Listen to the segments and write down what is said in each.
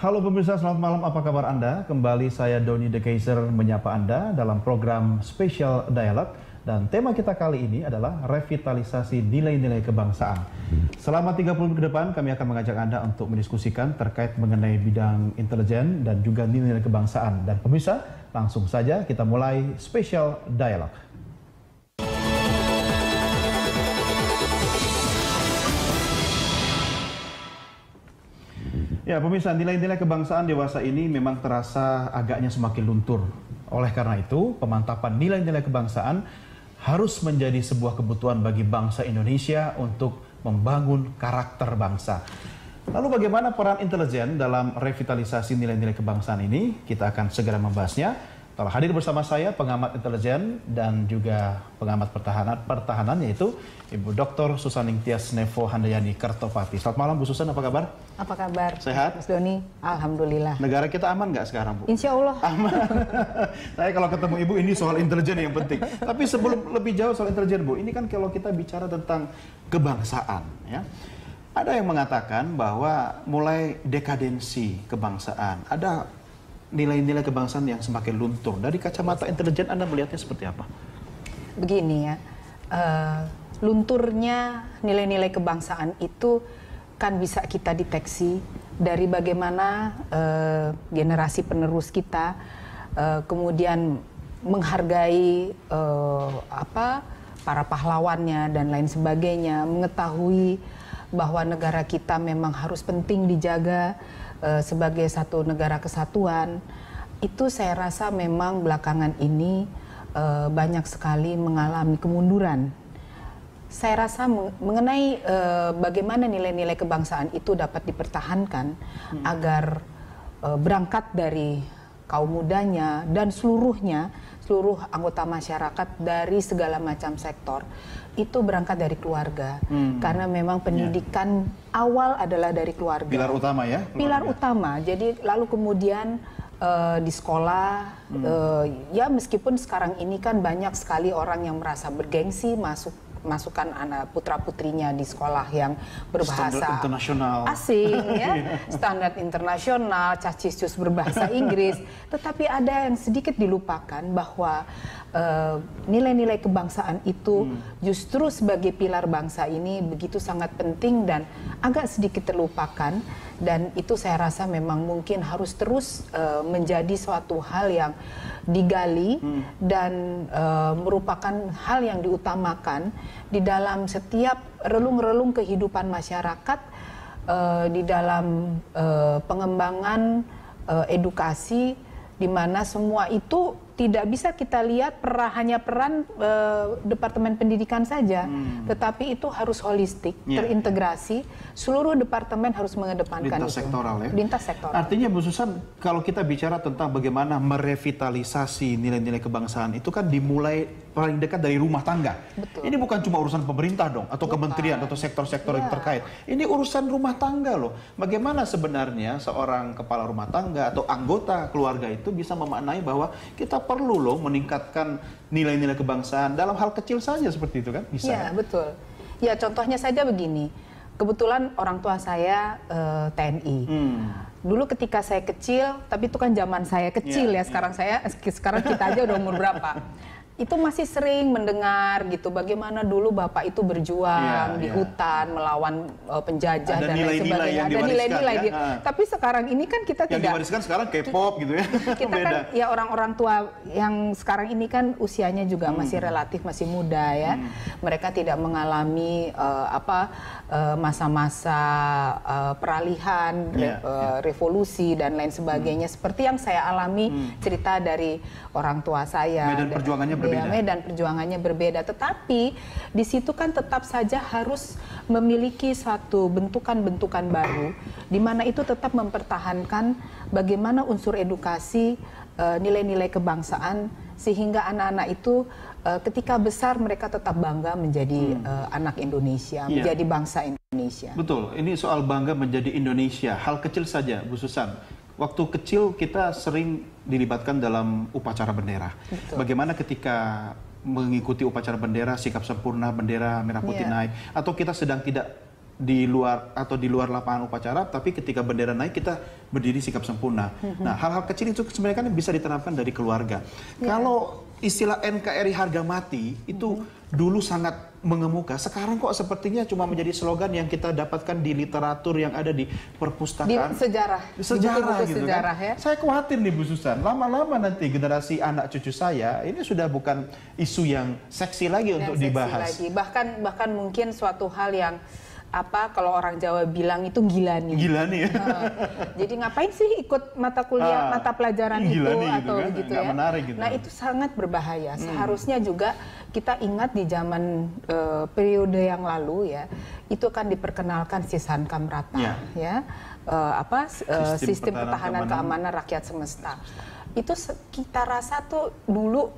Halo pemirsa, selamat malam. Apa kabar Anda? Kembali saya Doni The Kaiser menyapa Anda dalam program Special Dialogue. Dan tema kita kali ini adalah revitalisasi nilai-nilai kebangsaan. Selama 30 menit ke depan, kami akan mengajak Anda untuk mendiskusikan terkait mengenai bidang intelijen dan juga nilai-nilai kebangsaan. Dan pemirsa, langsung saja kita mulai Special Dialogue. Ya, pemirsa, nilai-nilai kebangsaan dewasa ini memang terasa agaknya semakin luntur. Oleh karena itu, pemantapan nilai-nilai kebangsaan harus menjadi sebuah kebutuhan bagi bangsa Indonesia untuk membangun karakter bangsa. Lalu bagaimana peran intelijen dalam revitalisasi nilai-nilai kebangsaan ini? Kita akan segera membahasnya. Telah hadir bersama saya pengamat intelijen dan juga pengamat pertahanan yaitu Ibu Dr. Susaning Tias Nevo Handayani Kertopati. Selamat malam Bu Susan, apa kabar? Apa kabar? Sehat? Mas Doni, alhamdulillah. Negara kita aman nggak sekarang Bu? Insya Allah. Aman. Saya kalau ketemu Ibu ini soal intelijen yang penting. Tapi sebelum lebih jauh soal intelijen Bu, ini kan kalau kita bicara tentang kebangsaan ya. Ada yang mengatakan bahwa mulai dekadensi kebangsaan, ada nilai-nilai kebangsaan yang semakin luntur. Dari kacamata intelijen Anda melihatnya seperti apa? Begini ya, lunturnya nilai-nilai kebangsaan itu kan bisa kita deteksi dari bagaimana generasi penerus kita kemudian menghargai para pahlawannya dan lain sebagainya, mengetahui bahwa negara kita memang harus penting dijaga sebagai satu negara kesatuan. Itu saya rasa memang belakangan ini banyak sekali mengalami kemunduran. Saya rasa mengenai bagaimana nilai-nilai kebangsaan itu dapat dipertahankan agar berangkat dari kaum mudanya dan seluruh anggota masyarakat dari segala macam sektor itu berangkat dari keluarga, karena memang pendidikan awal adalah dari keluarga. Pilar utama ya? Keluarga. Pilar utama. Jadi lalu kemudian di sekolah, ya meskipun sekarang ini kan banyak sekali orang yang merasa bergengsi masukkan anak putra-putrinya di sekolah yang berbahasa standar internasional asing ya, standar internasional, cacis-cus berbahasa Inggris, tetapi ada yang sedikit dilupakan bahwa nilai-nilai kebangsaan itu justru sebagai pilar bangsa ini begitu sangat penting dan agak sedikit terlupakan, dan itu saya rasa memang mungkin harus terus menjadi suatu hal yang digali dan merupakan hal yang diutamakan di dalam setiap relung-relung kehidupan masyarakat, di dalam pengembangan edukasi, di mana semua itu tidak bisa kita lihat hanya peran Departemen Pendidikan saja, tetapi itu harus holistik, terintegrasi, seluruh departemen harus mengedepankan lintas sektoral ya? Lintas sektoral. Artinya Bu Susan, kalau kita bicara tentang bagaimana merevitalisasi nilai-nilai kebangsaan itu kan dimulai paling dekat dari rumah tangga. Betul. Ini bukan cuma urusan pemerintah dong, atau kementerian, atau sektor-sektor yang terkait. Ini urusan rumah tangga loh. Bagaimana sebenarnya seorang kepala rumah tangga atau anggota keluarga itu bisa memaknai bahwa kita perlu loh meningkatkan nilai-nilai kebangsaan dalam hal kecil saja seperti itu kan? Bisa. Ya, betul. Ya, contohnya saja begini. Kebetulan orang tua saya TNI. Dulu ketika saya kecil, tapi itu kan zaman saya kecil ya. Sekarang kita aja udah umur berapa? Itu masih sering mendengar gitu bagaimana dulu bapak itu berjuang di hutan melawan penjajah dan lain sebagainya. Ada nilai-nilai tapi sekarang ini kan kita yang tidak diwariskan sekarang K-pop gitu ya. Kita kan ya orang-orang tua yang sekarang ini kan usianya juga masih relatif masih muda ya. Mereka tidak mengalami masa-masa peralihan, revolusi dan lain sebagainya seperti yang saya alami cerita dari orang tua saya. Medan perjuangannya berbeda. Medan perjuangannya berbeda, tetapi di situ kan tetap saja harus memiliki suatu bentukan-bentukan baru, di mana itu tetap mempertahankan bagaimana unsur edukasi, nilai-nilai kebangsaan, sehingga anak-anak itu ketika besar mereka tetap bangga menjadi anak Indonesia, menjadi bangsa Indonesia. Betul, ini soal bangga menjadi Indonesia. Hal kecil saja, Bu Susan. Waktu kecil kita sering dilibatkan dalam upacara bendera. Betul. Bagaimana ketika mengikuti upacara bendera, sikap sempurna bendera merah putih naik, atau kita sedang tidak di luar atau di luar lapangan upacara, tapi ketika bendera naik kita berdiri sikap sempurna. Nah, hal-hal kecil itu sebenarnya kan bisa diterapkan dari keluarga. Kalau istilah NKRI harga mati itu dulu sangat mengemuka. Sekarang kok sepertinya cuma menjadi slogan yang kita dapatkan di literatur yang ada di perpustakaan. Di sejarah. Sejarah gitu sejarah, kan. ya. Saya khawatir nih Bu Susan, lama-lama nanti generasi anak cucu saya ini sudah bukan isu yang seksi lagi untuk dibahas. Bahkan mungkin suatu hal yang kalau orang Jawa bilang itu gila nih. Gila nih ya. Jadi ngapain sih ikut mata kuliah, mata pelajaran itu nih, atau gitu kan? gitu Nggak ya. menarik gitu. Nah, itu sangat berbahaya. Seharusnya juga kita ingat di zaman periode yang lalu ya, itu kan diperkenalkan Sisan Kamrata ya. Sistem pertahanan keamanan rakyat semesta. Itu kita rasa tuh dulu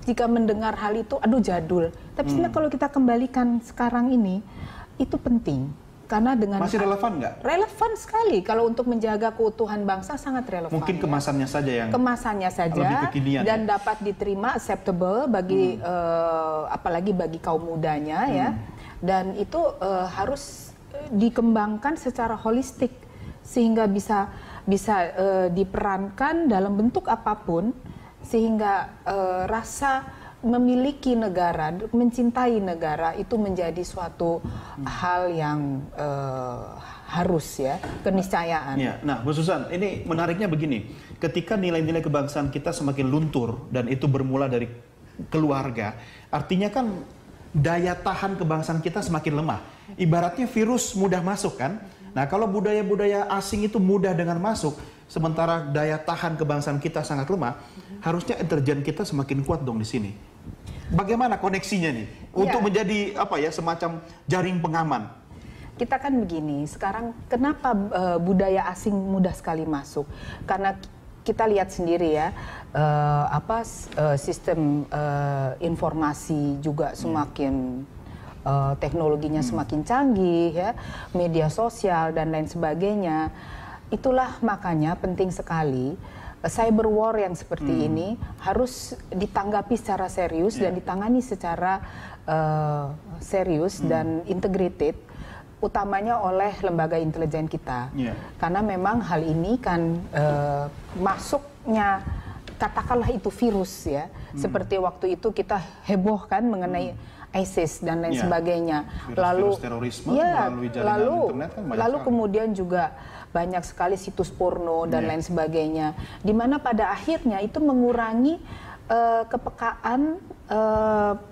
jika mendengar hal itu aduh jadul. Tapi sebenarnya kalau kita kembalikan sekarang ini itu penting karena dengan masih relevan nggak? Relevan sekali kalau untuk menjaga keutuhan bangsa, sangat relevan. Mungkin kemasannya saja yang lebih kekinian dan dapat diterima, acceptable bagi apalagi bagi kaum mudanya ya. Dan itu harus dikembangkan secara holistik sehingga bisa diperankan dalam bentuk apapun sehingga rasa memiliki negara, mencintai negara itu menjadi suatu hal yang harus ya, keniscayaan. Ya. Nah, Bu Susan, ini menariknya begini, ketika nilai-nilai kebangsaan kita semakin luntur dan itu bermula dari keluarga, artinya kan daya tahan kebangsaan kita semakin lemah. Ibaratnya virus mudah masuk kan? Nah, kalau budaya-budaya asing itu mudah dengan masuk, sementara daya tahan kebangsaan kita sangat lemah, harusnya intelijen kita semakin kuat dong di sini. Bagaimana koneksinya nih untuk menjadi semacam jaring pengaman? Kita kan begini, sekarang kenapa budaya asing mudah sekali masuk? Karena kita lihat sendiri ya, sistem informasi juga semakin teknologinya semakin canggih ya, media sosial dan lain sebagainya. Itulah makanya penting sekali cyber war yang seperti ini harus ditanggapi secara serius dan ditangani secara serius dan integrated, utamanya oleh lembaga intelijen kita. Karena memang hal ini kan masuknya, katakanlah itu virus ya, seperti waktu itu kita heboh kan mengenai ISIS dan lain sebagainya. Lalu terorisme melalui jaringan internet kan banyak kemudian juga banyak sekali situs porno dan lain sebagainya, di mana pada akhirnya itu mengurangi kepekaan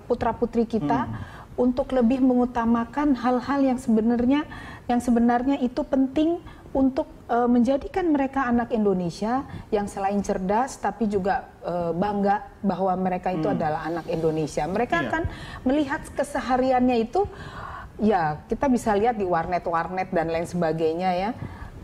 putra-putri kita untuk lebih mengutamakan hal-hal yang sebenarnya itu penting untuk menjadikan mereka anak Indonesia yang selain cerdas tapi juga bangga bahwa mereka itu adalah anak Indonesia. Mereka akan melihat kesehariannya itu, ya kita bisa lihat di warnet-warnet dan lain sebagainya ya.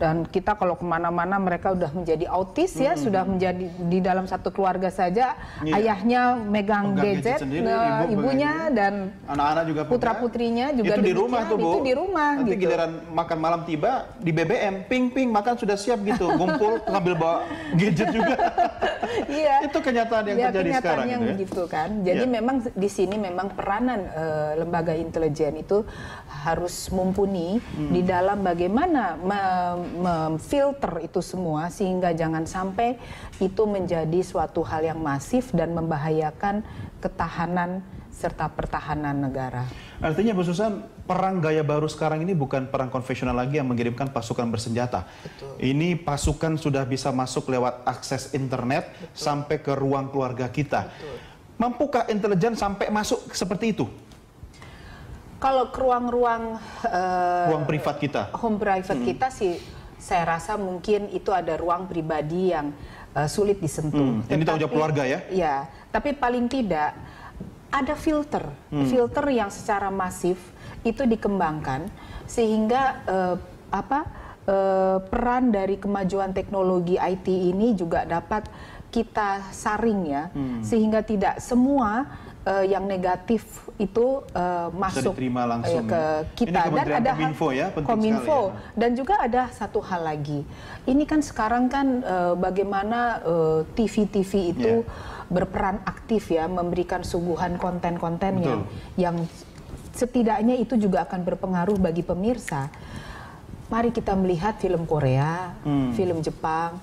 Dan kita kalau kemana-mana mereka udah menjadi autis ya, sudah menjadi di dalam satu keluarga saja ayahnya megang gadget sendiri, ibunya dan anak-anak juga putra-putrinya juga itu di rumah tuh Bu. Itu di rumah. Nanti gitu. Giliran makan malam tiba di BBM, ping makan sudah siap gitu, ngumpul ngambil bawa gadget juga. Iya. Itu kenyataan yang terjadi sekarang yang gitu ya. begitu kan. Jadi memang di sini memang peranan lembaga intelijen itu harus mumpuni di dalam bagaimana memfilter itu semua sehingga jangan sampai itu menjadi suatu hal yang masif dan membahayakan ketahanan serta pertahanan negara. Artinya Bu Susan, perang gaya baru sekarang ini bukan perang konvensional lagi yang mengirimkan pasukan bersenjata. Betul. Ini pasukan sudah bisa masuk lewat akses internet sampai ke ruang keluarga kita. Betul. Mampukah intelijen sampai masuk seperti itu? Kalau ke ruang-ruang ruang privat kita, home private kita sih, saya rasa mungkin itu ada ruang pribadi yang sulit disentuh. Ini tanggung jawab keluarga ya? Ya, tapi paling tidak ada filter yang secara masif itu dikembangkan sehingga peran dari kemajuan teknologi IT ini juga dapat kita saring ya, sehingga tidak semua yang negatif itu masuk langsung ke kita. Ini dan ada Kominfo ya, penting Kominfo sekali ya. Dan juga ada satu hal lagi. Ini kan sekarang kan bagaimana TV-TV itu berperan aktif ya, memberikan suguhan konten-konten yang setidaknya itu juga akan berpengaruh bagi pemirsa. Mari kita melihat film Korea, film Jepang,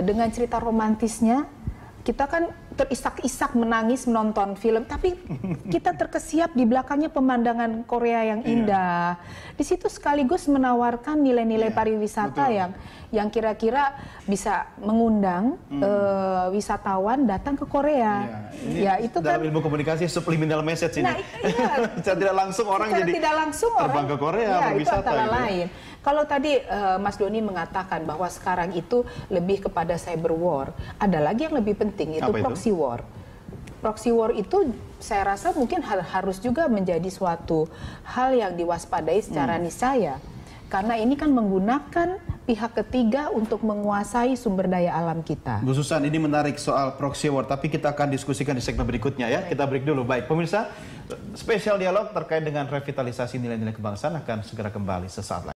dengan cerita romantisnya, kita kan terisak-isak menangis menonton film, tapi kita terkesiap di belakangnya pemandangan Korea yang indah. Di situ sekaligus menawarkan nilai-nilai pariwisata yang kira-kira bisa mengundang wisatawan datang ke Korea. Itu dalam ilmu komunikasi subliminal message ini. Secara tidak langsung orang jadi terbang ke Korea berwisata. Itu antara lain. Kalau tadi Mas Doni mengatakan bahwa sekarang itu lebih kepada cyber war, ada lagi yang lebih penting, itu proxy war. Proxy war itu saya rasa mungkin harus juga menjadi suatu hal yang diwaspadai secara niscaya. Karena ini kan menggunakan pihak ketiga untuk menguasai sumber daya alam kita. Bu Susan, ini menarik soal proxy war, tapi kita akan diskusikan di segmen berikutnya ya. Kita break dulu. Baik, pemirsa, spesial dialog terkait dengan revitalisasi nilai-nilai kebangsaan akan segera kembali sesaat lagi.